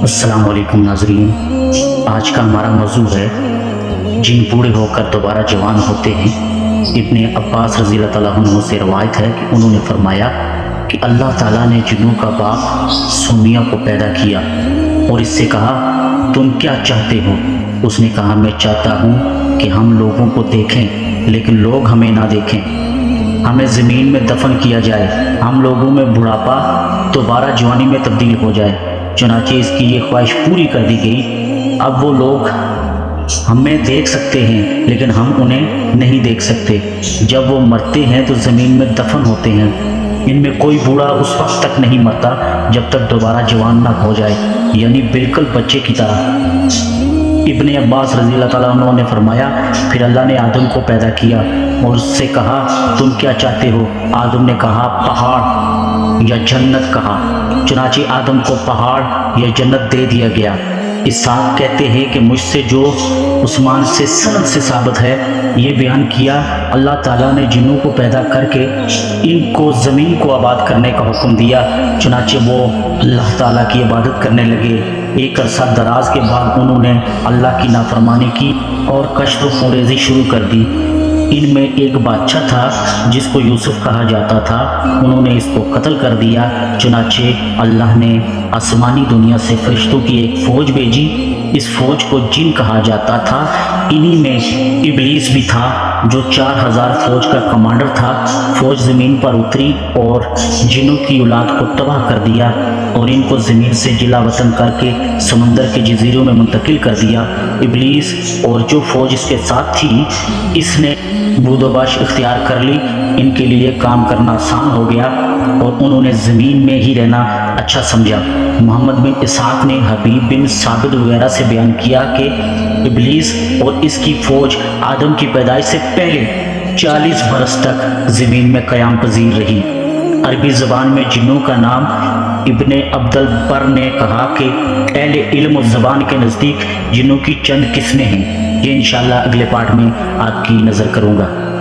السلام علیکم ناظرین، آج کا ہمارا موضوع ہے جن بوڑھے ہو کر دوبارہ جوان ہوتے ہیں۔ ابن عباس رضی اللہ تعالیٰ عنہ سے روایت ہے کہ انہوں نے فرمایا کہ اللہ تعالیٰ نے جنوں کا باپ سمیہ کو پیدا کیا اور اس سے کہا تم کیا چاہتے ہو؟ اس نے کہا میں چاہتا ہوں کہ ہم لوگوں کو دیکھیں لیکن لوگ ہمیں نہ دیکھیں، ہمیں زمین میں دفن کیا جائے، ہم لوگوں میں بڑھاپا دوبارہ جوانی میں تبدیل ہو جائے۔ چنانچہ اس کی یہ خواہش پوری کر دی گئی۔ اب وہ لوگ ہمیں دیکھ سکتے ہیں لیکن ہم انہیں نہیں دیکھ سکتے۔ جب وہ مرتے ہیں تو زمین میں دفن ہوتے ہیں۔ ان میں کوئی بوڑھا اس وقت تک نہیں مرتا جب تک دوبارہ جوان نہ ہو جائے، یعنی بالکل بچے کی طرح۔ ابن عباس رضی اللہ تعالیٰ عنہ نے فرمایا پھر اللہ نے آدم کو پیدا کیا اور اس سے کہا تم کیا چاہتے ہو؟ آدم نے کہا پہاڑ یا جنت کہا۔ چنانچہ آدم کو پہاڑ یا جنت دے دیا گیا۔ اسحاق کہتے ہیں کہ مجھ سے جو عثمان سے سند سے ثابت ہے یہ بیان کیا اللہ تعالیٰ نے جنوں کو پیدا کر کے ان کو زمین کو آباد کرنے کا حکم دیا۔ چنانچہ وہ اللہ تعالیٰ کی عبادت کرنے لگے۔ ایک عرصہ دراز کے بعد انہوں نے اللہ کی نافرمانی کی اور کشت و خوریزی شروع کر دی۔ ان میں ایک بادشاہ تھا جس کو یوسف کہا جاتا تھا، انہوں نے اس کو قتل کر دیا۔ چنانچہ اللہ نے آسمانی دنیا سے فرشتوں کی ایک فوج بھیجی، اس فوج کو جن کہا جاتا تھا۔ انہی میں ابلیس بھی تھا جو 4000 فوج کا کمانڈر تھا۔ فوج زمین پر اتری اور جنوں کی اولاد کو تباہ کر دیا اور ان کو زمین سے جلا وطن کر کے سمندر کے جزیروں میں منتقل کر دیا۔ ابلیس اور جو فوج اس کے ساتھ تھی اس نے بود و باش اختیار کر لی۔ ان کے لیے کام کرنا آسان ہو گیا اور انہوں نے زمین میں ہی رہنا اچھا سمجھا۔ محمد بن اسحاق نے حبیب بن ثابت وغیرہ سے بیان کیا کہ ابلیس اور اس کی فوج آدم کی پیدائش سے پہلے 40 برس تک زمین میں قیام پذیر رہی۔ عربی زبان میں جنوں کا نام ابن عبد البر نے کہا کہ اہل علم و زبان کے نزدیک جنوں کی چند قسمیں ہیں۔ یہ انشاءاللہ اگلے پارٹ میں آپ کی نظر کروں گا۔